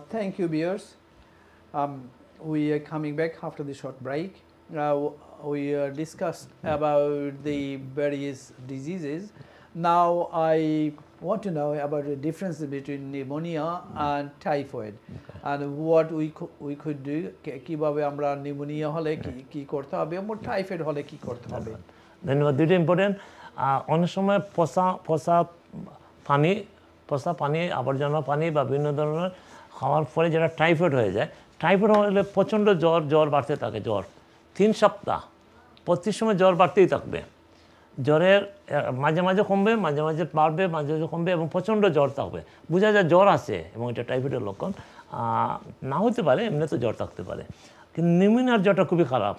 Thank you, viewers. We are coming back after the short break. We discussed about the various diseases. Now I want to know about the difference between pneumonia and typhoid, and what we could do. কিভাবে আমরা pneumonia হলে কি করতে হবে এবং typhoid হলে কি করতে হবে। ধন্যবাদ। দুটো ইম্পর্টেন্ট। অনেক সময় পচা পানি আবর্জনা পানি বা বিভিন্ন ধরনের খাওয়ার পরে যেটা টাইফয়েড হয়ে যায়, টাইফয়েড হলে প্রচণ্ড জ্বর বাড়তে থাকে। জ্বর 3 সপ্তাহ প্রতি সময় জ্বর বাড়তেই থাকবে। জ্বরের মাঝে মাঝে কমবে, মাঝে মাঝে বাড়বে, মাঝে মাঝে কমবে এবং প্রচণ্ড জ্বর থাকবে। বোঝা যায় জ্বর আছে এবং এটা টাইফয়েডের লক্ষণ না হতে পারে, এমনি তো জ্বর থাকতে পারে। কিন্তু নিউমোনিয়ার জ্বরটা খুবই খারাপ।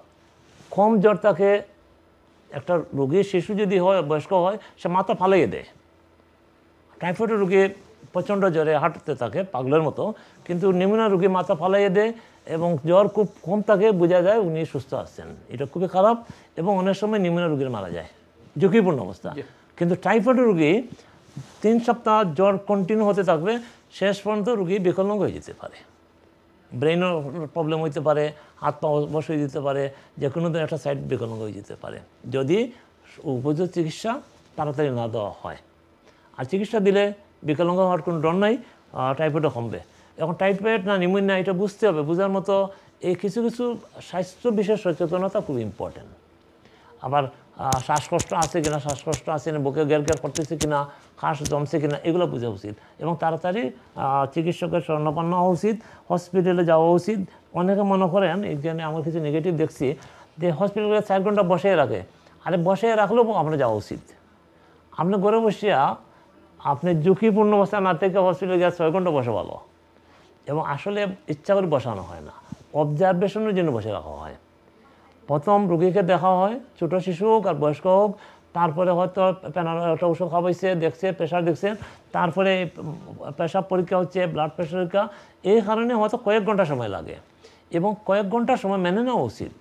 কম জ্বর থাকে, একটা রোগীর শিশু যদি হয়, বয়স্ক হয়, সে মাথা ফালাইয়ে দেয়। টাইফয়েডের রোগী প্রচণ্ড জ্বরে হাঁটতে থাকে পাগলের মতো, কিন্তু নিউমোনিয়া রোগী মাথা ফালাইয়ে দেয় এবং জ্বর খুব কম থাকে, বোঝা যায় উনি সুস্থ আছেন। এটা খুবই খারাপ এবং অনেক সময় নিউমোনিয়া রোগীর মারা যায়, ঝুঁকিপূর্ণ অবস্থা। কিন্তু টাইফয়েড রোগী 3 সপ্তাহ জ্বর কন্টিনিউ হতে থাকবে, শেষ পর্যন্ত রোগী বিকলাঙ্গ হয়ে যেতে পারে, ব্রেনের প্রবলেম হইতে পারে, হাত পা বস হয়ে যেতে পারে, যে কোনো একটা সাইড বিকলাঙ্গ হয়ে যেতে পারে যদি উপযুক্ত চিকিৎসা তাড়াতাড়ি না দেওয়া হয়। আর চিকিৎসা দিলে বিকলাঙ্গ হওয়ার কোনো ডর নাই, টাইফয়েডও কমবে। এখন টাইফয়েড না নিউমোনিয়া এটা বুঝতে হবে। বোঝার মতো এই কিছু কিছু স্বাস্থ্য বিষয়ে সচেতনতা খুব ইম্পর্টেন্ট। আবার শ্বাসকষ্ট আছে কিনা, শ্বাসকষ্ট আছে না, বুকে গ্যার গ্যার করতেছে কিনা, শ্বাস জমছে কিনা, এগুলো বোঝা উচিত এবং তাড়াতাড়ি চিকিৎসকের শরণাপন্ন হওয়া উচিত, হসপিটালে যাওয়া উচিত। অনেকে মনে করেন, এই জন্য আমার কিছু নেগেটিভ দেখছি যে হসপিটালে 4 ঘন্টা বসে রাখে। আরে বসে রাখলেও আমরা যাওয়া উচিত। আপনি ঘরে বসিয়া আপনি ঝুঁকিপূর্ণ অবস্থা না থেকে হসপিটালে গিয়ে 6 ঘন্টা বসে ভালো। এবং আসলে ইচ্ছা করে বসানো হয় না, অবজারভেশনের জন্য বসে রাখা হয়। প্রথম রোগীকে দেখা হয়, ছোটো শিশু হোক আর বয়স্ক হোক, তারপরে হয়তো একটা ওষুধ খাওয়াইছে, দেখছে, প্রেশার দেখছে, তারপরে পেশাব পরীক্ষা হচ্ছে, ব্লাড প্রেশার পরীক্ষা। এই কারণে হয়তো কয়েক ঘন্টা সময় লাগে এবং কয়েক ঘন্টা সময় মেনে নেওয়া উচিত।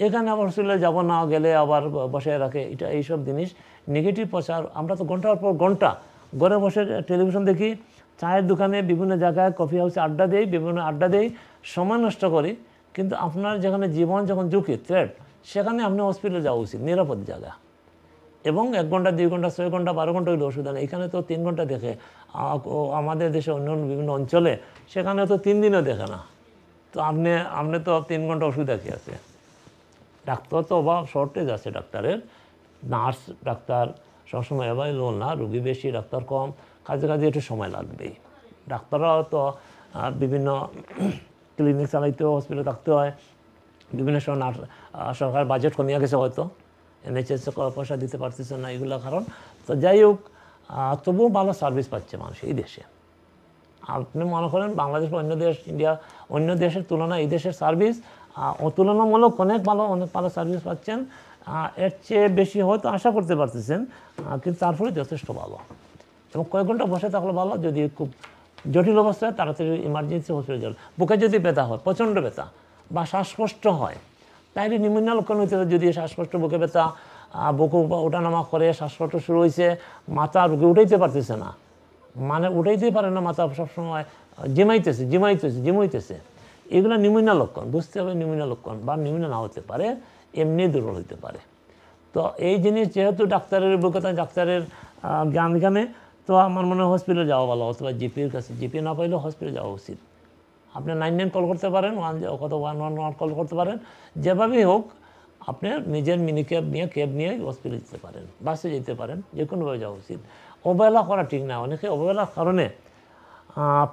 এখানে আবার হসপিটালে যাব না, গেলে আবার বসে রাখে, এটা এইসব জিনিস নেগেটিভ প্রচার। আমরা তো ঘন্টার পর ঘন্টা ঘরে বসে টেলিভিশন দেখি, চায়ের দোকানে, বিভিন্ন জায়গায়, কফি হাউসে আড্ডা দেই, বিভিন্ন আড্ডা দেই, সময় নষ্ট করি। কিন্তু আপনার যেখানে জীবন যখন ঝুঁকি থ্রেট, সেখানে আপনি হসপিটালে যাওয়া উচিত, নিরাপদ জায়গা। এবং 1 ঘন্টা, 2 ঘন্টা, 6 ঘন্টা, 12 ঘন্টা হইলে অসুবিধা নেই। এখানে তো 3 ঘন্টা দেখে, আমাদের দেশে অন্য বিভিন্ন অঞ্চলে সেখানে তো 3 দিনও দেখে না। তো আপনি তো 3 ঘন্টা অসুবিধা কী আছে? ডাক্তার তো অভাব, শর্টেজ আছে ডাক্তারের। নার্স ডাক্তার সবসময় অ্যাভেলেবল না, রুগী বেশি, ডাক্তার কম, কাজে কাজে একটু সময় লাগবেই। ডাক্তাররাও তো বিভিন্ন ক্লিনিক চালাইতেও হসপিটালে থাকতে হয়, বিভিন্ন সময় সরকার বাজেট কমিয়ে গেছে, হয়তো NHS পয়সা দিতে পারতেছে না, এগুলো কারণ। তো যাই হোক, তবুও ভালো সার্ভিস পাচ্ছে মানুষ এই দেশে। আপনি মনে করেন বাংলাদেশ বা অন্য দেশ, ইন্ডিয়া, অন্য দেশের তুলনায় এই দেশের সার্ভিস তুলনামূলক অনেক ভালো সার্ভিস পাচ্ছেন। এর চেয়ে বেশি হয়তো আশা করতে পারতেছেন, কিন্তু তারপরে যথেষ্ট ভালো। এবং কয়েক ঘন্টা বসে থাকলে ভালো। যদি খুব জটিল অবস্থায় তাড়াতাড়ি ইমার্জেন্সি হসপিটালে যান। বুকে যদি ব্যথা হয়, প্রচণ্ড ব্যথা, বা শ্বাসকষ্ট হয়, তাইলে নিউমোনিয়া লক্ষণ হইতে হবে। যদি শ্বাসকষ্ট, বুকে ব্যথা, বুক ওঠানামা করে, শ্বাসকষ্ট শুরু হয়েছে, মাথা রুগী উঠাইতে পারতেছে না, মানে উঠাইতেই পারে না, মাথা সবসময় জিমাইতেছে, এগুলো নিউমোনিয়া লক্ষণ। বুঝতে হবে নিউমোনিয়া লক্ষণ, বা নিউমোনিয়া না হতে পারে, এমনি দুর্বল হতে পারে। তো এই জিনিস যেহেতু ডাক্তারের অভিজ্ঞতা, ডাক্তারের জ্ঞান এখানে, তো আমার মনে হয় হসপিটালে যাওয়া ভালো, অথবা জিপির কাছে। জিপি না পাইলেও হসপিটালে যাওয়া উচিত। আপনি 99 কল করতে পারেন, 111 কল করতে পারেন, যেভাবেই হোক আপনি নিজের মিনি ক্যাব নিয়ে হসপিটালে যেতে পারেন, বাসে যেতে পারেন, যে কোনোভাবে যাওয়া উচিত। অবহেলা করা ঠিক না। অনেকে অবহেলার কারণে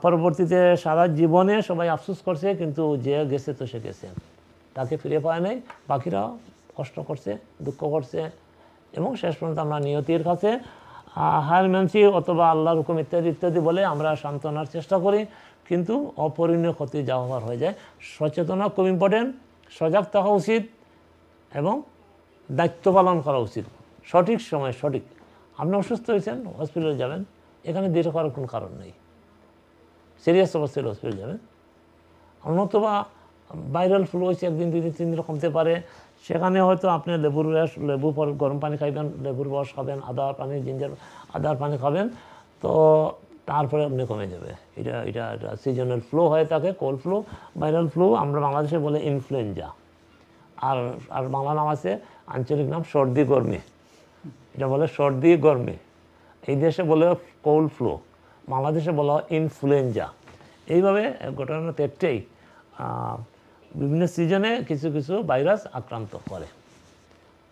পরবর্তীতে সারা জীবনে সবাই আফসোস করছে, কিন্তু যে গেছে তো সে গেছে, তাকে ফিরে পায় নাই। বাকিরা কষ্ট করছে, দুঃখ করছে, এবং শেষ পর্যন্ত আমরা নিয়তির কাছে হার মানছি, অথবা আল্লাহর হুকুম ইত্যাদি বলে আমরা সান্ত্বনার চেষ্টা করি, কিন্তু অপরিণীয় ক্ষতি যা হওয়ার হয়ে যায়। সচেতনা খুব ইম্পর্টেন্ট, সজাগ থাকা উচিত এবং দায়িত্ব পালন করা উচিত। সঠিক সময় সঠিক। আপনি অসুস্থ হয়েছেন, হসপিটালে যাবেন, এখানে দেরি করার কোনো কারণ নেই। সিরিয়াস অবস্থায় হসপিটালে যাবেন। নতুবা ভাইরাল ফ্লু হয়েছে, 1 দিন 2 দিন 3 দিন কমতে পারে, সেখানে হয়তো আপনি লেবু পর গরম পানি খাইবেন, লেবুর রস খাবেন, আদার পানি খাবেন। তো তারপরে আপনি কমে যাবে। এটা এটা সিজনাল ফ্লু হয়ে থাকে, কোল্ড ফ্লু, ভাইরাল ফ্লু, আমরা বাংলাদেশে বলে ইনফ্লুয়েঞ্জা। আর আর বাংলা নাম আছে, আঞ্চলিক নাম সর্দি গরমি। এটা বলে সর্দি গরমি। এই দেশে বলে কোল্ড ফ্লু, বাংলাদেশে বলা হয় ইনফ্লুয়েঞ্জা। এইভাবে ঘটনাটা একটাই, বিভিন্ন সিজনে কিছু কিছু ভাইরাস আক্রান্ত করে।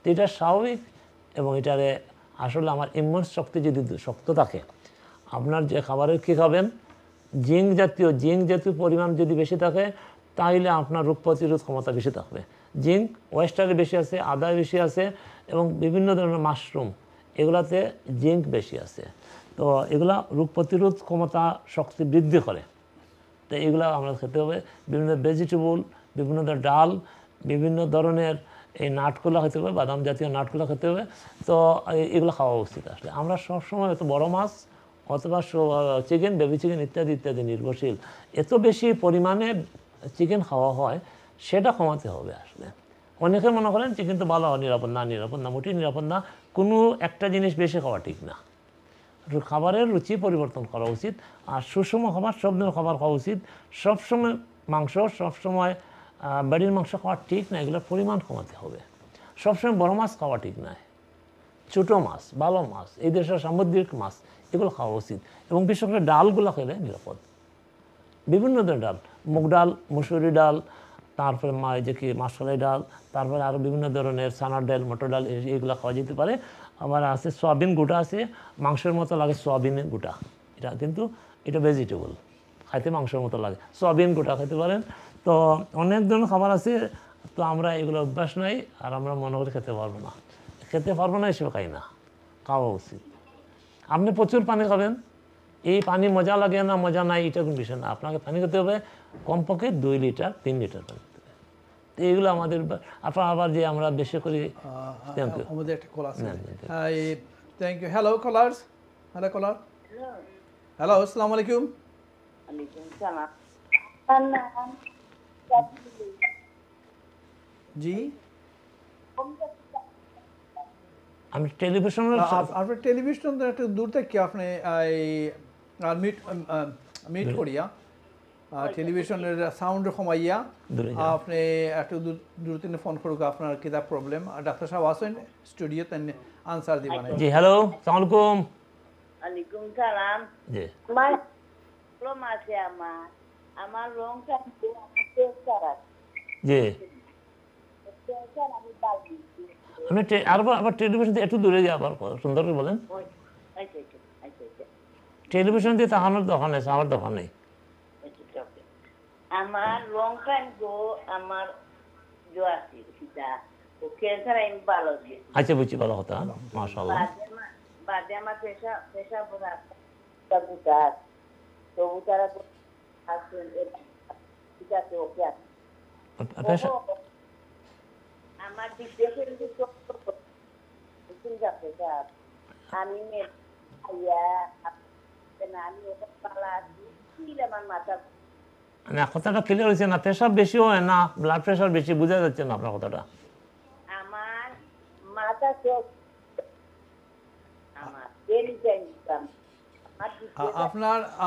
তো এটা স্বাভাবিক। এবং এটারে আসলে আমার ইমিউন শক্তি যদি শক্ত থাকে, আপনার যে খাবারের কী খাবেন, জিঙ্ক জাতীয় পরিমাণ যদি বেশি থাকে, তাহলে আপনার রোগ প্রতিরোধ ক্ষমতা বেশি থাকবে। জিঙ্ক ওয়েস্টারে বেশি আছে, আদায় বেশি আছে, এবং বিভিন্ন ধরনের মাশরুম এগুলাতে জিঙ্ক বেশি আছে। তো এগুলা রোগ প্রতিরোধ ক্ষমতা শক্তি বৃদ্ধি করে। তো এগুলো আমরা খেতে হবে। বিভিন্ন ভেজিটেবল, বিভিন্ন ধরনের ডাল, বিভিন্ন ধরনের এই নাটগুলো খেতে হবে, বাদাম জাতীয় নাটগুলো খেতে হবে। তো এগুলো খাওয়া উচিত। আসলে আমরা সবসময় এত বড় মাছ অথবা চিকেন, বেবি চিকেন ইত্যাদি ইত্যাদি নির্ভরশীল, এত বেশি পরিমাণে চিকেন খাওয়া হয়, সেটা কমাতে হবে। আসলে অনেকে মনে করেন চিকেন তো ভালো, নিরাপদ না, মোটেই নিরাপদ না। কোনো একটা জিনিস বেশি খাওয়া ঠিক না। খাবারের রুচি পরিবর্তন করা উচিত। আর সুষম খাবার, সব ধরনের খাবার খাওয়া উচিত। সবসময় মাংস, সবসময় বাড়ির মাংস খাওয়া ঠিক না, এগুলোর পরিমাণ কমাতে হবে। সবসময় বড় মাছ খাওয়া ঠিক নয়, ছোটো মাছ, ভালো মাছ, এই দেশের সামুদ্রিক মাছ, এগুলো খাওয়া উচিত। এবং বিশেষ করে ডালগুলো খেলে নিরাপদ। বিভিন্ন ধরনের ডাল, মুগ ডাল, মুসুরি ডাল, তারপরে যে কি মাসকলাই ডাল, তারপরে আরও বিভিন্ন ধরনের চানার ডাল, মটর ডাল, এইগুলো খাওয়া যেতে পারে। আবার আছে সয়াবিন গোটা আছে, মাংসের মতো লাগে সয়াবিনের গোটা, এটা কিন্তু এটা ভেজিটেবল, খাইতে মাংসের মতো লাগে, সয়াবিন গোটা খেতে পারেন। তো অনেক ধরনের খাবার আছে। তো আমরা এগুলো অভ্যাস নাই, আর আমরা মনে করি খেতে পারবো না এসব খাই না, খাওয়া উচিত। আপনি প্রচুর পানি খাবেন। এই পানি মজা লাগে না মজা নাই এটা কোনো বিষয় না। আপনাকে পানি খেতে হবে কমপক্ষে 2 লিটার 3 লিটার পানি খেতে হবে। তো এইগুলো আমাদের আপনার আবার যে আমরা বেশি করি। আমাদের একটা কল আছে। Thank you. Hello callers, hello caller, hello, আসসালামু আলাইকুম। জি, আমি টেলিভিশনের আপনার টেলিভিশন একটু দূর থেকে আপনি মিট করিয়া টেলিভিশনের সাউন্ড কমাইয়া আপনি একটু দূর থেকে ফোন করুক। আপনার কিতা প্রবলেম, আর ডাক্তার সাহেব আসেন স্টুডিও, তেন আনসার দিবেন। জি, হ্যালো, আসসালামু আলাইকুম। ওয়ালাইকুম সালাম। জি, আমার প্রবলেম আছে, আমার রংটা জি, আমি বাড়ি আপনি আবার টেলিভিশন দিয়ে একটু দূরে যাওয়ার সুন্দর করে বলেন। টেলিভিশন দিয়ে তাকানোর দোকান আছে, আমার দোকান নেই। আমার রং টাইম গো, আমার জো আছে সেটা ও ক্যান্সার আমি ভালো দিয়েছি। আচ্ছা, বুঝছি, ভালো কথা, মাশাআল্লাহ। বাদে আমার পেশা বড় কবুতর কবুতর আছে, ঠিক আছে, ওকে আছে। আমার ডিপ্রেশন আমি আমার মাথা না, কথাটা ক্লিয়ার হয়েছে না। প্রেশার বেশি হয় না, ব্লাড প্রেশার বেশি, বোঝা যাচ্ছে না আপনার কথাটা। আমার মাথা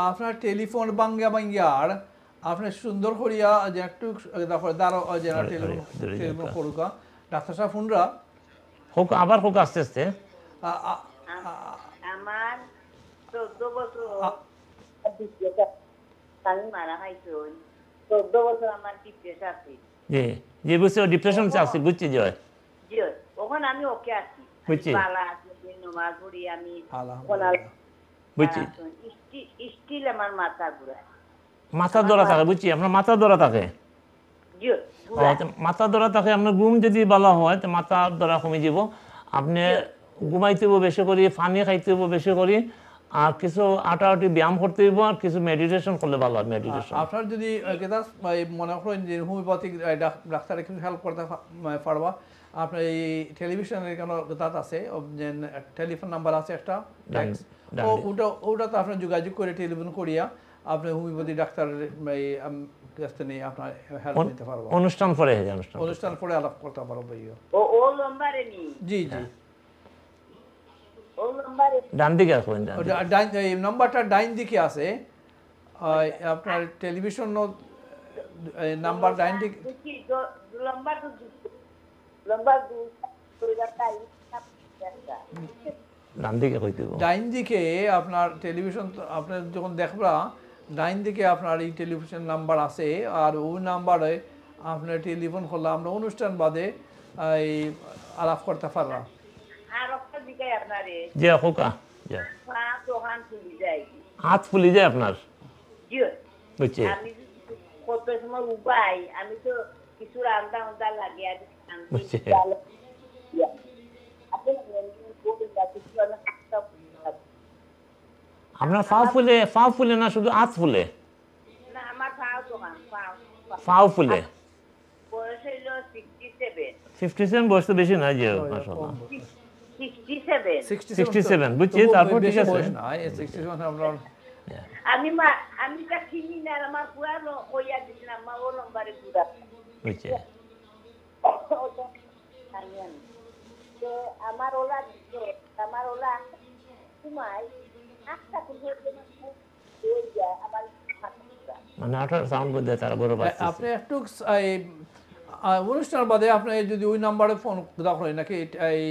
আপনার টেলিফোন বাঙ্গার আপনি সুন্দর করিয়া যে একটু দাঁড়ো যে টেলিফোন করুকা ডাক্তার সাহেব ফোনরা হোক, আবার হোক আস্তে আস্তে। আমার 14 বছর আমি মারা খাইছি, 14 বছর আমার ডিপ্রেশন আছে। জি, যে বুঝছি ডিপ্রেশন আছে, বুঝছি জয়। জি, ওখানে আমি ওকে আছি, বুঝছি, পালা আছে, নমাজ পড়ি আমি, বুঝছি। স্টিল আমার মাথা ঘুরায়, মাথা ধরা থাকে, বুঝছি, আপনার মাথা ধরা থাকে। জি, মাথা ধরা থাকে। আপনার ঘুম যদি ভালো হয় তো মাথা ধরা কমে যাব। আপনি ঘুমাইতে হইব বেশি করি, পানি খাইতে হইব বেশি করি, আর কিছু আটাআটি ব্যায়াম করতে হইব, আর কিছু মেডিটেশন করলে ভালো হয়। মেডিটেশন আপনার যদি মনে করেন যে হোমিওপ্যাথিক ডাক্তারে কিছু হেল্প করতে পারবা, আপনার এই টেলিভিশনের কোনো দাঁত আছে, টেলিফোন নাম্বার আছে একটা, ওটা তো আপনার যোগাযোগ করে টেলিফোন করিয়া আপনি হোমিওপ্যাথি ডাক্তারের কাছে নিয়ে আপনার হেল্প নিতে পারবো। অনুষ্ঠান পরে আলাপ করতে পারবো। ও নম্বরে নি? জি জি, ও নাম্বারে ডান দিকে রাখবেন, ডান দিকে। এই নাম্বারটা ডাইন দিকে আছে, আপনার টেলিভিশন নাম্বার ডাইন দিকে। কি নাম্বার নাম্বার 2 টাইম ডান দিকে কই দিব। ডাইন দিকে আপনার টেলিভিশন, আপনার যখন দেখবা ডাইন দিকে আপনার এই টেলিভিশন নাম্বার আছে, আর ওই নাম্বারে আপনার টেলিফোন করলে আমরা অনুষ্ঠান বাদে এই আলাপ করতে পারলাম। আর একটা দিকে আপনারে যে হোকা যে পা দোকান খুলে যায়। হাত ফুলি যায় আপনার, জি বুঝছে? আমি কত সময় উপায়, আমি তো কিছু রান্না লাগে আর বুঝছে। আপনার পা ফুলে না শুধু হাত ফুলে? না আমার পাও দোকান পাও ফুলে। বয়স হইল 67 57 বয়স তো বেশি না যে মাশাআল্লাহ। 67 67 বুঝছি, তারপর ঠিক আছে। আমি তা চিনি না, আমার পুরানো কইয়া দিছিলাম আমার ও নম্বরে পুরা বুঝছে। তো আমার ওলা তোমায় একটা করে আমার মানে 18 সাউন্ড বলতে তারা বড় বাচ্চা। আপনি একটু অনুষ্ঠান বাদে আপনি যদি ওই নাম্বারে ফোন করেন নাকি এই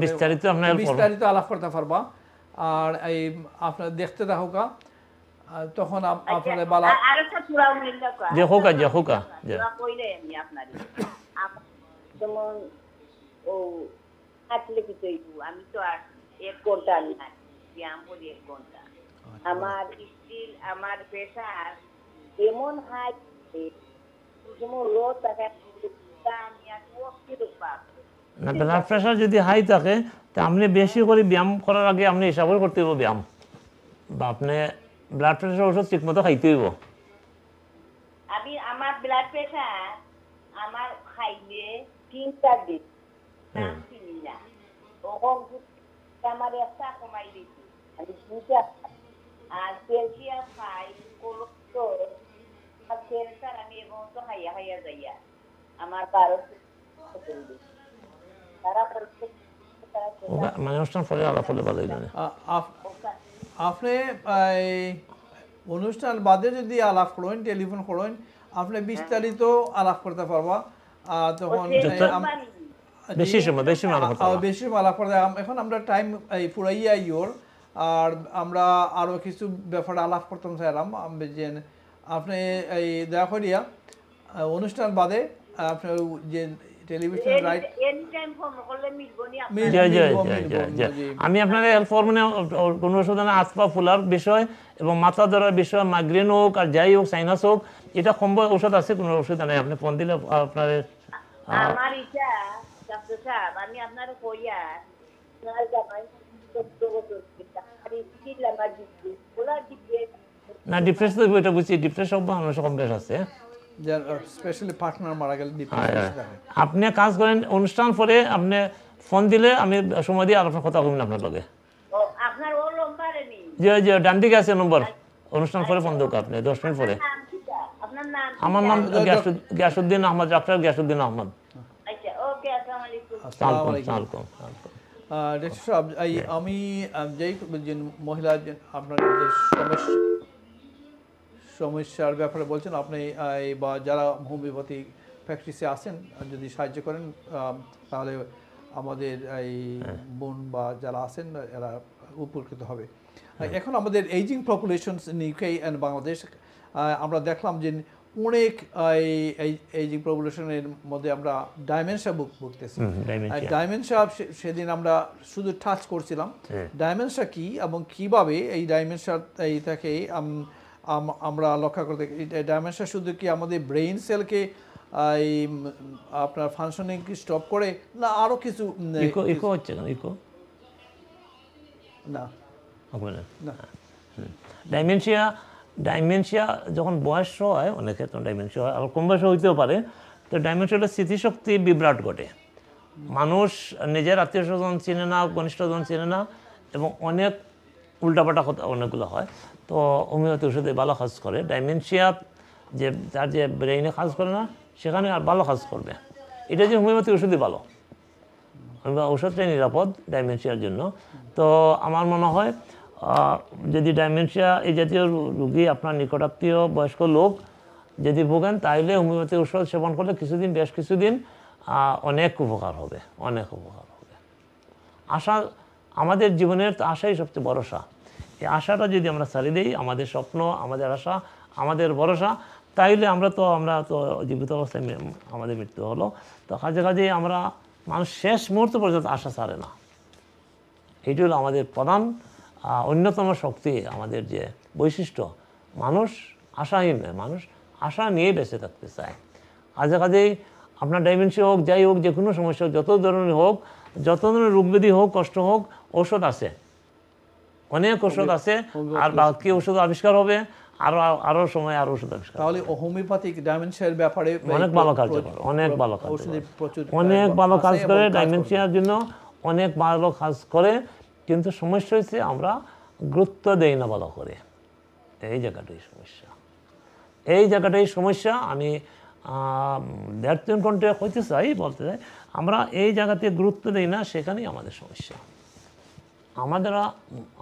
বিস্তারিত আপনার বিস্তারিত আলাপ করতে পারবা। আর এই আপনার দেখতে থাকুকা, তখন আপনাদের বালা আরেকটা পুরা মিললে কয় যে হোকা যে হোকা যে কইলে আমি আপনারে যেমন ও আসলে কি কইবো, আমি তো আর 1 ঘন্টা নাই ব্যায়াম করি 1 ঘন্টা। আমার স্টিল আমার প্রেসার এমন হাই যেমন লো থাকে, আমি আর কি রূপাপ না। ব্লাড প্রেশার যদি হাই থাকে তা আপনি বেশি করে ব্যায়াম করার আগে আপনি হিসাব করে করতে হইব ব্যায়াম, বা আপনি ব্লাড প্রেশার ওষুধ ঠিক মতো খাইতে হইব। আমি আমার ব্লাড প্রেসার আমার খাইলে 3-4 দিন নাম চিনি না, তখন আমার একটা কমাই দিচ্ছি আমি 2টা। আর ক্যালসিয়াম খাই, কোলেস্টেরল আর ক্যান্সার আমি এবং তো হাইয়া যাইয়া আমার কারো তারা মানে অনুষ্ঠান ফলে আলাপ হলে ভালো হইল। আপনি অনুষ্ঠান বাদে যদি আলাপ করেন, টেলিফোন করেন, আপনি বিস্তারিত আলাপ করতে পারবা। তখন বেশি সময় বেশি আলাপ করতে। এখন আমরা টাইম ফুরাইয়া ইয়োর, আর আমরা আরো কিছু ব্যাপারে আলাপ করতাম চাইলাম যে আপনি এই দয়া করিয়া অনুষ্ঠান বাদে আপনার যে television right any time phone করলে মিলবো নি আমি আপনার হেল্প করব না। কোনো ওষুধ না, আতপা ফুলার বিষয় এবং মাথা ধরার বিষয়, মাইগ্রেন হোক আর যাই হোক, সাইনাস হোক, এটা সম্ভব ওষুধ আছে, কোনো ওষুধ নাই। আপনি ফোন দিলে আপনার আমার ইচ্ছা ডাক্তার সাহেব, আমি আপনার কইয়া আপনার জামাই না ডিপ্রেস তো এটা বুঝছি, ডিপ্রেস সব মানুষ কম বেশ আছে, স্পেশালি পার্টনার মারা গেলে। আপনি কাজ করেন অনুষ্ঠান পরে আপনি ফোন দিলে আমি সময় দিয়ে আর আপনার কথা বলবেন আপনার লগে। আপনার ও নম্বরে নেই যে ডান দিকে আছে নম্বর, অনুষ্ঠান পরে ফোন দেবো আপনি 10 মিনিট পরে। আপনার নাম? আমার নাম গিয়াসউদ্দিন আহমদ, ডাক্তার গিয়াসউদ্দিন আহমদ। আচ্ছা ওকে, আসসালামু আলাইকুম। আসসালামু আলাইকুম। ডাক্তার সাহেব, আমি যেই মহিলা আপনার যে সমস্যার ব্যাপারে বলছেন আপনি, বা যারা হোমিওপ্যাথি প্র্যাকটিসে আছেন যদি সাহায্য করেন তাহলে আমাদের এই বোন বা যারা আছেন এরা উপকৃত হবে। এখন আমাদের ageing populations in UK and Bangladesh, আমরা দেখলাম যে অনেক এইজিং পপুলেশনের মধ্যে আমরা ডাইমেনশিয়া ভুগতেছি। ডাইমেনশিয়া সেদিন আমরা শুধু টাচ করছিলাম, ডাইমেনশিয়া কি এবং কিভাবে এই ডাইমেনশিয়া থেকে আমরা লক্ষ্য করতে। ডাইমেনশিয়া শুধু কি আমাদের ব্রেইন সেলকে এই আপনার ফাংশনিং কি স্টপ করে, না আরো কিছু? ইকো হচ্ছে না, ইকো না না। ডাইমেনশিয়া যখন বয়স হয়, অনেক ক্ষেত্রে ডাইমেনশিয়া হয়, আবার কম বয়সে হইতেও পারে। তো ডাইমেনশিয়াটা স্মৃতিশক্তি বিভ্রাট ঘটে, মানুষ নিজের আত্মীয় স্বজন চেনে না, ঘনিষ্ঠজন চেনে না, এবং অনেক উল্টাপাল্টা কথা অনেকগুলো হয়। তো হোমিওপ্যাথি ওষুধে ভালো কাজ করে। ডাইমেনশিয়া যে তার যে ব্রেইনে কাজ করে না, সেখানে আর ভালো কাজ করবে। এটা যে হোমিওপ্যাথি ওষুধই ভালো। ওষুধটাই নিরাপদ ডাইমেনশিয়ার জন্য। তো আমার মনে হয় যদি ডাইমেনশিয়া এই জাতীয় রোগী আপনার নিকটাত্মীয় বয়স্ক লোক যদি ভোগেন, তাহলে হোমিওপ্যাথি ওষুধ সেবন করলে বেশ কিছুদিন অনেক উপকার হবে, অনেক উপকার হবে। আশা, আমাদের জীবনের তো আশাই সবচেয়ে ভরসা। এই আশাটা যদি আমরা ছাড়িয়ে দিই, আমাদের স্বপ্ন, আমাদের আশা, আমাদের ভরসা, তাইলে আমরা তো জীবিত অবস্থায় আমাদের মৃত্যু হলো। তো কাজেই আমরা মানুষ শেষ মুহূর্ত পর্যন্ত আশা ছাড়ে না। এটি হলো আমাদের প্রধান অন্যতম শক্তি, আমাদের যে বৈশিষ্ট্য। মানুষ আশাহীন নয়, মানুষ আশা নিয়ে বেঁচে থাকতে চায়। কাজেই আপনার ডাইমেনশিয়া হোক, যাই হোক, যে কোনো সমস্যা হোক, যত ধরনের হোক, যত ধরনের রোগব্যাধি হোক, কষ্ট হোক, ঔষধ আছে, অনেক ওষুধ আছে। আর বাকি ওষুধ আবিষ্কার হবে, আরো সময় আরো ওষুধ আবিষ্কার। তাহলে হোমিওপ্যাথিক ডাইমেনশিয়ার ব্যাপারে অনেক ভালো কার্যকর, অনেক ভালো কাজ, অনেক ভালো কাজ করে ডাইমেনশিয়ার জন্য, অনেক ভালো কাজ করে। কিন্তু সমস্যা হচ্ছে আমরা গুরুত্ব দেই না ভালো করে। এই জায়গাটাই সমস্যা। আমি ব্যর্থ কণ্ঠে বলতে চাই, আমরা এই জায়গাতে গুরুত্ব দেই না, সেখানেই আমাদের সমস্যা।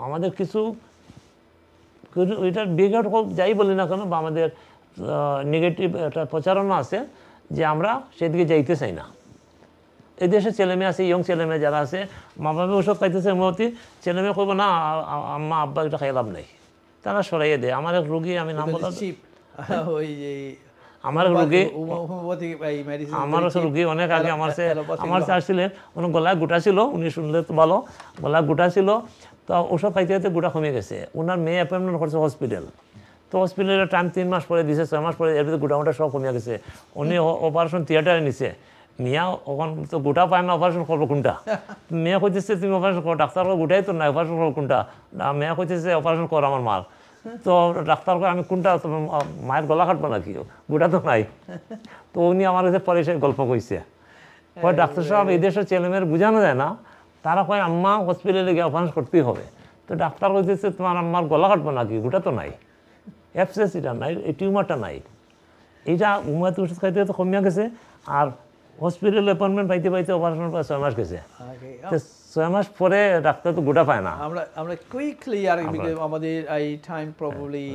আমাদের কিছু ওইটার বিঘট হোক, যাই বলি না কেন, বা আমাদের নেগেটিভ একটা প্রচারণা আছে যে আমরা সেদিকে যাইতে চাই না। এই দেশে ছেলেমেয়ে আছে, ইয়ং ছেলেমেয়ে যারা আছে, মা বাবা ওষুধ খাইতেছে হোমিওপ্যাথি, ছেলেমেয়ে করবো না আম্মা আব্বা এটা খাই লাভ নেই, তারা সরাইয়ে দেয়। আমার এক রুগী, আমি নাম বললাম, আমার রুগী অনেক আগে আমার আসছিলেন, উনি গলায় গোটা ছিল, উনি শুনলে তো ভালো, গলায় গোটা ছিল। তো ওষুধ খাইতে খাইতে গোটা কমে গেছে। ওনার মেয়ে অ্যাপয়েন্টমেন্ট করছে হসপিটাল। তো হসপিটালের টাইম 3 মাস পরে দিয়েছে, 6 মাস পরে, এর ভিতরে গোটা সব কমে গেছে। উনি অপারেশন থিয়েটারে নিছে, নিয়া ওখান তো গোটা পায় না, অপারেশন করবো কোনটা? মেয়ে কইতেছে তুমি অপারেশন করো, ডাক্তার গোটাই তো নাই, অপারেশন করবো কোনটা? মেয়ে কইতেছে অপারেশন করো আমার মার। তো ডাক্তার আমি কোনটা, মায়ের গলা কাটবো নাকি, গোটা তো নাই। তো উনি আমার কাছে পরে এসে গল্প কইছে, ডাক্তার সাহেব এই দেশের ছেলেমেয়ের বোঝানো যায় না, তারা কয় আম্মা হসপিটালে গিয়ে অপারেশন করতেই হবে। তো ডাক্তার কইতেছে তোমার আম্মার গলা কাটবো নাকি, গোটা তো নাই, অ্যাবসেস এটা নাই, এই টিউমারটা নাই। এইটা হোমিওপ্যাথি ওষুধ খাইতে তো কমিয়া গেছে। আর হসপিটাল অ্যাপয়েন্টমেন্ট পাইতে অপারেশন প্রায় 6 মাস গেছে। 6 মাস পরে ডাক্তার তো গোটা পায় না। আমরা কুইকলি, আর আমাদের এই time probably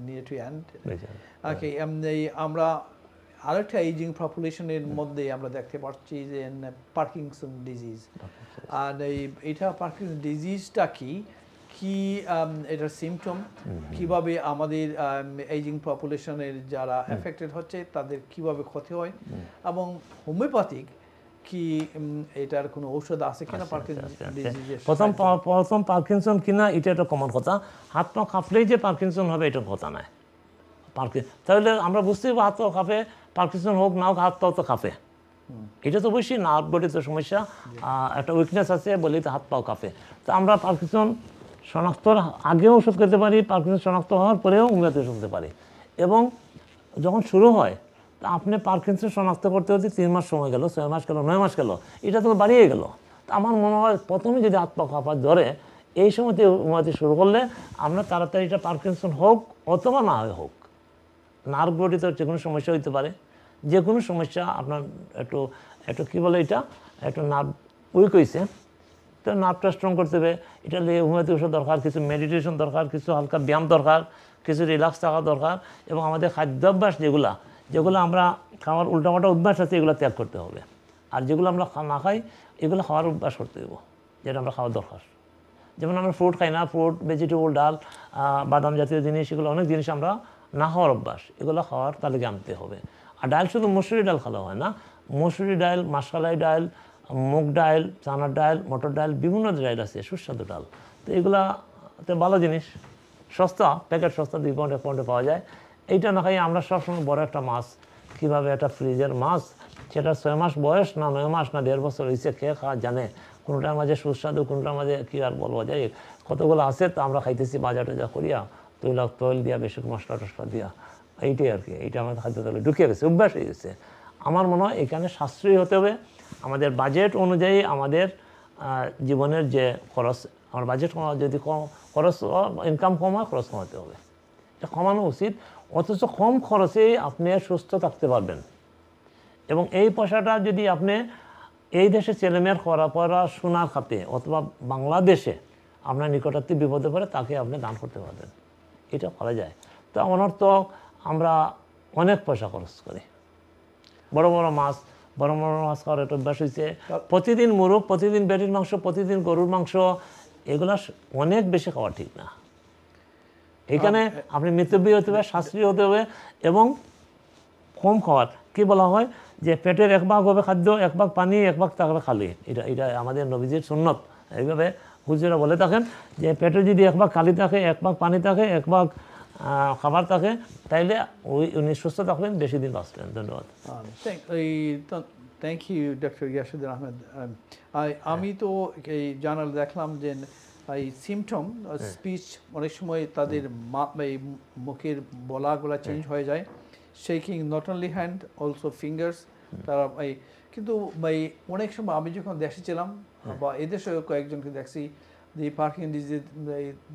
near to end. Okay, আমরা আরেকটা এজিং পপুলেশনের মধ্যে আমরা দেখতে পাচ্ছি যে পার্কিনসন ডিজিজ। আর এটা পার্কিনসন ডিজিজটা কি এটার সিমটম, কিভাবে আমাদের এজিং পপুলেশনের যারা এফেক্টেড হচ্ছে তাদের কিভাবে ক্ষতি হয়, এবং হোমিওপ্যাথিক কি এটার কোনো ঔষধ আছে কিনা পার্কিনসন ডিজিজের? প্রথম পার্কিনসন কিনা এটা একটা কমন কথা। হাত পা কাঁপলেই যে পার্কিনসন হবে এটা কথা নয়। তাহলে আমরা বুঝতেই পারবো, হাত পা কাঁপে, পার্কিনসন হোক না হোক, হাত পাও তো কাঁপে। এটা তো অবশ্যই নার্ভ গঠিত সমস্যা, একটা উইকনেস আছে বলেই তো হাত পাও কাঁপে। তো আমরা পার্কিনসন শনাক্তর আগেও ওষুধ খেতে পারি, পার্কিনসন শনাক্ত হওয়ার পরেও হোমিওপ্যাথি ওষুধ খেতে পারি। এবং যখন শুরু হয়, তা আপনি পার্কিনসন শনাক্ত করতে হতে 3 মাস সময় গেল, 6 মাস গেল, 9 মাস গেল, এটা তো বাড়িয়ে গেল। তা আমার মনে হয় প্রথমে যদি হাত পা কাঁপা ধরে, এই সময়তে হোমিওপ্যাথি শুরু করলে আমরা তাড়াতাড়ি এটা পার্কিনসন হোক অথবা না হোক, নার্ভ গঠিত যে কোনো সমস্যা হইতে পারে, যে কোনো সমস্যা আপনার একটু কী বলে, এটা একটু নার্ভ উইক হয়েছে, তো নার্ভটা স্ট্রং করতে হবে। এটা হোমিওপ্যাথি ওষুধ দরকার, কিছু মেডিটেশন দরকার, কিছু হালকা ব্যায়াম দরকার, কিছু রিল্যাক্স থাকা দরকার, এবং আমাদের খাদ্যাভ্যাস যেগুলো আমরা খাওয়ার উল্টাপাল্টা অভ্যাস আছে, এগুলো ত্যাগ করতে হবে। আর যেগুলো আমরা না খাই, এগুলো খাওয়ার অভ্যাস করতে দেবো, যেটা আমরা খাওয়ার দরকার। যেমন আমরা ফ্রুট খাই না, ফ্রুট, ভেজিটেবল, ডাল, বাদাম জাতীয় জিনিস, এগুলো অনেক জিনিস আমরা না খাওয়ার অভ্যাস, এগুলো খাওয়ার তালিকা আনতে হবে। আর ডাল শুধু মসুরি ডাল খাওয়া হয় না, মসুরি ডাল, মাসকলাই ডাল, মুগ ডাল, চানার ডাল, মটর ডাল, বিভিন্ন ডাল আছে, সুস্বাদু ডাল। তো এগুলাতে ভালো জিনিস, সস্তা, প্যাকেট সস্তা, 2 পাউন্ড 1 পাউন্ডে পাওয়া যায়। এইটা না খাই আমরা সবসময় বড় একটা মাছ, কীভাবে একটা ফ্রিজের মাছ, সেটা 6 মাস বয়স না 9 মাস না 1.5 বছর হয়েছে, খেয়ে খাওয়া জানে, কোনোটার মাঝে সুস্বাদু, কোনোটার মাঝে কী আর বলবো, যাই কতগুলো আছে, তো আমরা খাইতেছি বাজার টাজা করিয়া, তৈল দিয়া, বেশি মশলা টশলা দিয়া, এইটাই আর কি। এইটা আমাদের খাদ্য তাহলে ঢুকিয়ে গেছে, অভ্যাস হয়ে গেছে। আমার মনে হয় এখানে সাশ্রয়ী হতে হবে, আমাদের বাজেট অনুযায়ী আমাদের জীবনের যে খরচ, আমার বাজেট যদি খরচ, ইনকাম কম হয়, খরচ কমাতে হবে, এটা কমানো উচিত। অথচ কম খরচে আপনি সুস্থ থাকতে পারবেন, এবং এই পয়সাটা যদি আপনি এই দেশে ছেলেমেয়ের পড়াশোনার খাতে অথবা বাংলাদেশে আপনার নিকটাত্মীয় বিপদে পড়ে তাকে আপনি দান করতে পারবেন, এটা করা যায়। তো অনর্থ আমরা অনেক পয়সা খরচ করি, বড় বড় মাছ খাওয়ার একটা অভ্যাস হয়েছে, প্রতিদিন মুরগ, প্রতিদিন বেটির মাংস, প্রতিদিন গরুর মাংস, এগুলা অনেক বেশি খাওয়া ঠিক না। এখানে আপনি মিতব্যয়ী হতে হবে, শাস্ত্রীয় হতে হবে এবং কম খাওয়ার। কি বলা হয় যে পেটের 1 ভাগ হবে খাদ্য, 1 ভাগ পানি, 1 ভাগ থাকবে খালি। এটা আমাদের নবীজির সুন্নত। এইভাবে হুজুরা বলে থাকেন যে পেটে যদি 1 ভাগ খালি থাকে, 1 ভাগ পানি থাকে, 1 ভাগ খাবার থাকে, তাইলে উনি সুস্থ থাকবেন, বেশি দিন বাঁচবেন। ধন্যবাদ। Thank you doctor Yasuddin Ahmed. আমি তো এই জার্নাল দেখলাম যে এই সিমটম স্পিচ অনেক সময় তাদের এই মুখের বলাগুলা চেঞ্জ হয়ে যায়, shaking not only hand also fingers. তারা এই কিন্তু এই অনেক সময় আমি যখন দেশে ছিলাম বা এদেশে কয়েকজনকে দেখছি, the Parkinson disease,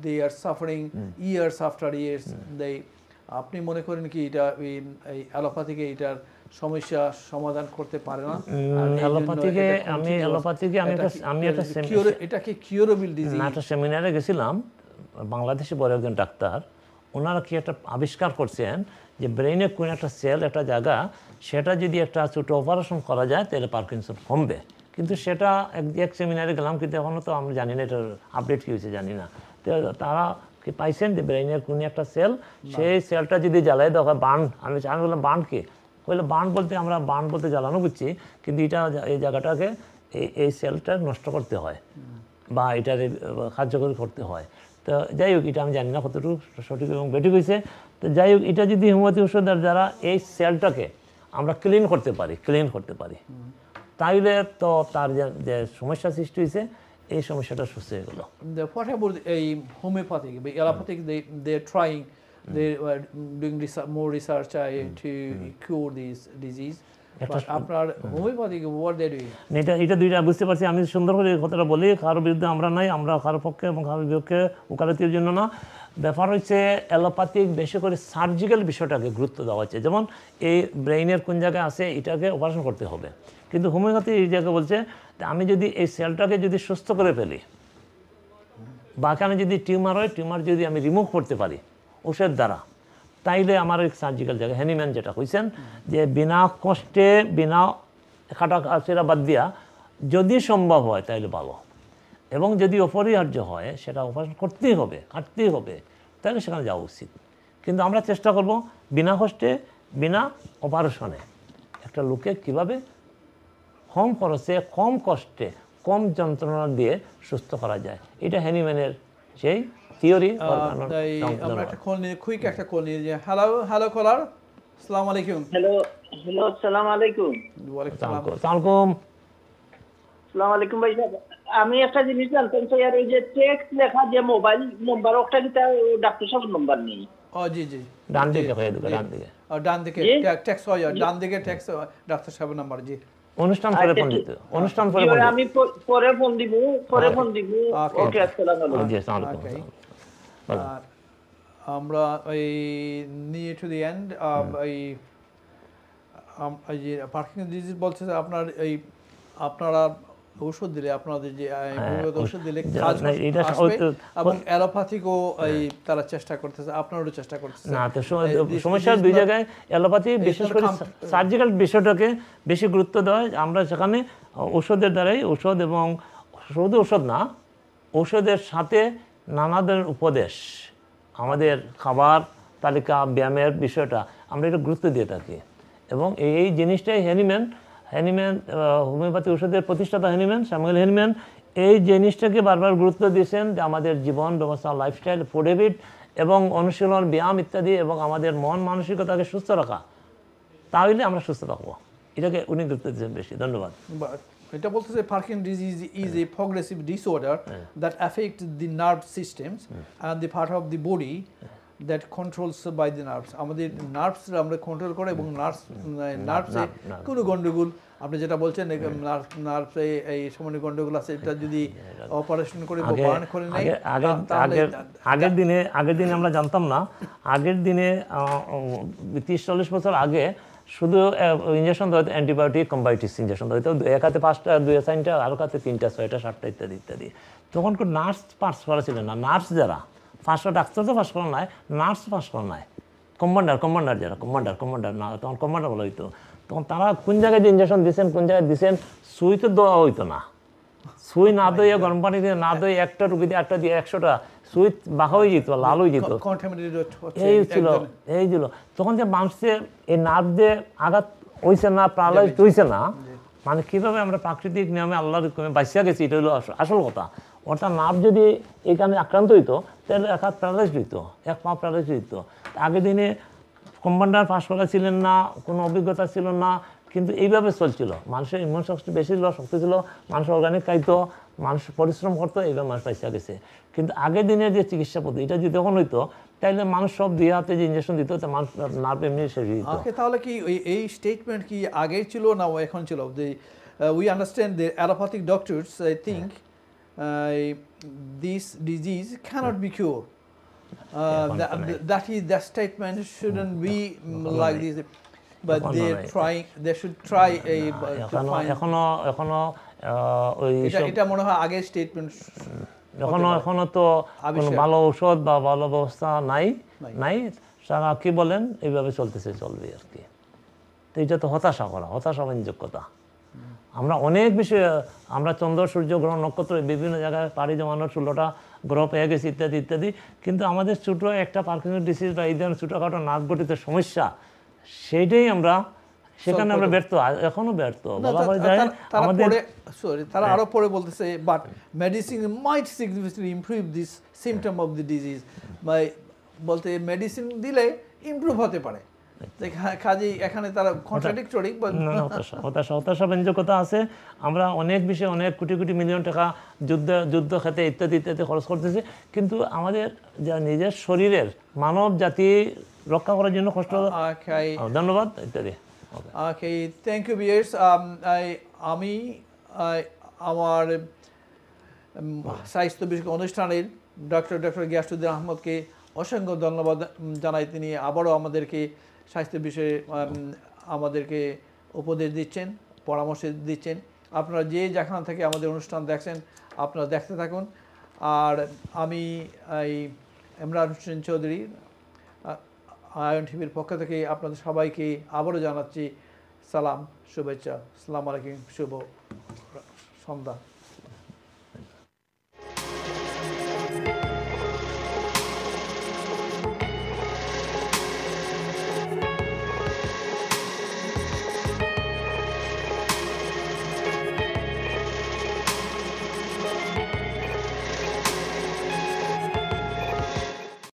they are suffering years after years. আপনি মনে করেন কি এটা এই অ্যালোপ্যাথিকে এটার সমস্যা সমাধান করতে পারে না? এটাকে কিউরেবল ডিজিজ। একটা সেমিনারে গেছিলাম, বাংলাদেশে বড় একজন ডাক্তার, ওনারা কি একটা আবিষ্কার করছেন যে ব্রেইনে কোন একটা সেল, একটা জায়গা, সেটা যদি একটা ছোটো অপারেশন করা যায় তাহলে পার্কিনসন কমবে। কিন্তু সেটা এক সেমিনারে গেলাম, কিন্তু এখনও তো আমরা জানি না এটার আপডেট কী হয়েছে, জানি না। তো তারা কি পাইছেন যে ব্রেইনের কোনো একটা সেল, সেই সেলটা যদি জ্বালাই দেওয়া হয়, আমি বললাম বার্ন কি? বললে বার্ন বলতে আমরা বার্ন বলতে জ্বালানো বুঝছি, কিন্তু এটা এই জায়গাটাকে এই সেলটা নষ্ট করতে হয় বা এটার কার্যকরী করতে হয়। তো যাই হোক, এটা আমি জানি না কতটুকু সঠিক এবং বেঠিক হয়েছে। তো যাই হোক, এটা যদি হোমিওপ্যাথি ওষুধের দ্বারা এই সেলটাকে আমরা ক্লিন করতে পারি, তাইলে তো তার যে সমস্যা সৃষ্টি হয়েছে, এই সমস্যাটা সুস্থ হয়ে গেল। What about a homeopathic? Allopathic, they're trying, they are doing more research to cure this disease. আপনার হোমিওপ্যাথিক what they doing? এটা দুইটা বুঝতে পারছি। আমি সুন্দর করে কথাটা বলি, কারোর বিরুদ্ধে আমরা নাই, আমরা কারোর পক্ষে এবং কারোর বিপক্ষে ওকালতির জন্য না। ব্যাপার হচ্ছে অ্যালোপ্যাথিক বেশি করে সার্জিক্যাল বিষয়টাকে গুরুত্ব দেওয়া হচ্ছে, যেমন এই ব্রেইনের কোন জায়গায় আছে এটাকে অপারেশন করতে হবে। কিন্তু হোমিওপ্যাথি এই জায়গায় বলছে আমি যদি এই সেলটাকে যদি সুস্থ করে ফেলি, বা এখানে যদি টিউমার হয়, টিউমার যদি আমি রিমুভ করতে পারি ওষুধ দ্বারা, তাইলে আমার এই সার্জিক্যাল জায়গায় হ্যানিম্যান যেটা কইছেন যে বিনা কষ্টে, বিনা খাটা সেরা বাদ দিয়া যদি সম্ভব হয় তাইলে ভালো, এবং যদি অপরিহার্য হয় সেটা অপারেশন করতেই হবে, কাটতেই হবে, তাহলে সেখানে যাওয়া উচিত। কিন্তু আমরা চেষ্টা করব বিনা কষ্টে, বিনা অপারেশনে একটা লোকে কীভাবে কম খরচে, কম কষ্টে, কম যন্ত্রণা দিয়ে সুস্থ করা যায়, এটা হ্যানিম্যানের সেই থিওরি। আমরা একটা কল নিয়ে, কুইক একটা কল নিয়ে যে হ্যালো কলার, আসসালামু আলাইকুম। হ্যালো আসসালামু আলাইকুম। ওয়ালাইকুম আসসালাম। আসসালামু আলাইকুম ভাই সাহেব, আমি একটা জিনিস জানতাম চাই, আর ওই যে টেক্সট লেখা যে মোবাইল নাম্বার, ওটা কি তার ডাক্তার সাহেবের নাম্বার নেই? জি ডান দিকে হয়ে যাবে, ডান দিকে টেক্সট হয়, ডান দিকে টেক্সট ডাক্তার সাহেবের নাম্বার। জি, অনুষ্ঠান পরে ফোন দিতে, অনুষ্ঠান পরে ফোন, আমি পরে ফোন দিব, ওকে আসসালামু আলাইকুম। জি আসসালামু আলাইকুম। আমরা এই নিয়ে টু দি এন্ড এই যে পার্কিনসন ডিজিজ বলছে যে আপনার এই আপনারা ঔষধ দিলে, আপনাদের যে ঔষধ দিলে কাজ আসবে, এবং অ্যালোপ্যাথিকও এই তারা চেষ্টা করতেছে, আপনারাও চেষ্টা করতেছে না। তো সমস্যা দুই জায়গায়, অ্যালোপ্যাথি বিশেষ করে সার্জিক্যাল বিষয়টাকে বেশি গুরুত্ব দেওয়া হয়। আমরা সেখানে ওষুধের দ্বারাই, ওষুধ এবং শুধু ওষুধ না, ওষুধের সাথে নানা ধরনের উপদেশ, আমাদের খাবার তালিকা, ব্যায়ামের বিষয়টা আমরা এটা গুরুত্ব দিয়ে থাকি। এবং এই জিনিসটাই হ্যানিম্যান হোমিওপ্যাথি ওষুধের প্রতিষ্ঠাতা স্যামুয়েল হ্যানিম্যান এই জিনিসটাকে বারবার গুরুত্ব দিয়েছেন যে আমাদের জীবন ব্যবস্থা, লাইফস্টাইল, ফুড হ্যাবিট এবং অনুশীলন, ব্যায়াম ইত্যাদি, এবং আমাদের মন মানসিকতাকে সুস্থ রাখা, তাহলে আমরা সুস্থ থাকবো, এটাকে উনি গুরুত্ব দিয়েছেন বেশি। ধন্যবাদ। এটা বলতেছে Parkinson disease is a progressive disorder that affect the nerve systems and the part of the body that controls by the nerves. আমাদের নার্ভসরা আমরা কন্ট্রোল করে, এবং নার্ভসে কোনো গন্ডগোল, আপনি যেটা বলছেন নার্ভসে এই সময় গন্ডগোল আছে, এটা যদি অপারেশন করে বা বার্ন করে নেয়, আগের দিনে আমরা জানতাম না, আগের দিনে 30-40 বছর আগে শুধু ইঞ্জেকশন দেওয়া হতো, অ্যান্টিবায়োটিক কম্বায়োটিক্স ইঞ্জেকশন দেওয়া হতো, এক হাতে 5টা, 2-3টা, আরও হাতে 3টা, 6টা, 7টা ইত্যাদি ইত্যাদি। তখন কোনো নার্স পাস করা ছিল না, নার্স যারা পাস করা, ডাক্তার তো পাস করা নাই, নার্স পাস করা নাই, কমান্ডার যারা, কমান্ডার না, তখন কমান্ডার বলা হইতো। তখন তারা কোন জায়গায় যে ইঞ্জেকশন দিচ্ছেন, কোন জায়গায় দিচ্ছেন, সুই তো দেওয়া হইতো না, সুই না দইয়ে গরম পানি দিয়ে না দই একটা রুগী দিয়ে একটা দিয়ে 100টা সুই বাঁকা হয়ে যেত, লাল হয়ে যেত, এই ছিল। তখন যে মানুষের এই নার্ভ দিয়ে আঘাত হয়েছে না, প্যারালাইজ হয়েছে না, মানে কীভাবে আমরা প্রাকৃতিক নিয়মে আল্লাহর হুকুমে বাঁচিয়া গেছি, এটা হলো আসল কথা। অর্থাৎ নার্ভ যদি এখানে আক্রান্ত হইতো তাহলে এক হাত প্যারালাইজ হইতো, এক পা প্যারালাইজ হইতো। আগের দিনে কম্পাউন্ডার পাস করা ছিলেন না, কোনো অভিজ্ঞতা ছিল না, কিন্তু এইভাবে চলছিল। মানুষের ইমিউন শক্তি বেশি ছিল, শক্তি ছিল, মানুষ অর্গানিক খাইতো, মানুষ পরিশ্রম করতো, এইভাবে মানুষ পাইসা গেছে। কিন্তু আগের দিনের যে চিকিৎসা পদ্ধতি, এটা যদি তখন হইতো তাইলে মানুষ সব দুই হাতে যে ইঞ্জেকশন দিত, মানুষ নার্ভ এমনি শেষ হয়ে যেত। তাহলে কি এই স্টেটমেন্ট কি আগের ছিল না এখন ছিল? We understand the allopathic doctors, I think, this disease cannot be cured. That statement shouldn't be like this, but they should try to find. এটা মনে হয় আগের স্টেটমেন্ট। এখনো তো কোনো ভালো ঔষধ বা ভালো ব্যবস্থা নাই। সারা কি বলেন, এইভাবে চলবে আর কি। তো এটা তো হতাশাব্যঞ্জক কথা। আমরা অনেক বিষয়ে, আমরা চন্দ্র, সূর্য, গ্রহ, নক্ষত্র বিভিন্ন জায়গায় পাড়ি জমানোর 16টা গ্রহ পেয়ে গেছি ইত্যাদি ইত্যাদি, কিন্তু আমাদের ছোটো একটা পার্কিনসন ডিসিজ বা এই ধরনের ছোটোখাটো নার্ভ গঠিত সমস্যা, সেইটাই সেখানে আমরা ব্যর্থ, এখনো ব্যর্থ। তারা আরো পরে বলতেছে, but medicine might significantly improve this symptom of the disease, বলতে মেডিসিন দিলে ইমপ্রুভ হতে পারে। কাজে এখানে তারা কন্ট্রাডিক্টরি, হতাশাব্যঞ্জকতা আছে। আমরা অনেক বিষয়ে অনেক কোটি কোটি মিলিয়ন টাকা যুদ্ধ খাতে ইত্যাদি ইত্যাদি খরচ করতেছি, কিন্তু আমাদের যা নিজের শরীরের মানব জাতি রক্ষা করার জন্য কষ্ট। ধন্যবাদ ইত্যাদি। Okay, thank you, viewers. আমি আমার স্বাস্থ্য বিষয়ক অনুষ্ঠানের ডক্টর গিয়াসউদ্দিন আহমদকে অসংখ্য ধন্যবাদ জানাই। তিনি আবারও আমাদেরকে স্বাস্থ্য বিষয়ে আমাদেরকে উপদেশ দিচ্ছেন, পরামর্শ দিচ্ছেন। আপনারা যে যেখান থেকে আমাদের অনুষ্ঠান দেখছেন, আপনারা দেখতে থাকুন। আর আমি ইমরান হোসেন চৌধুরী, আয়ন টিভির পক্ষ থেকে আপনাদের সবাইকে আবারও জানাচ্ছি সালাম, শুভেচ্ছা। আসসালামু আলাইকুম, শুভ সন্ধ্যা।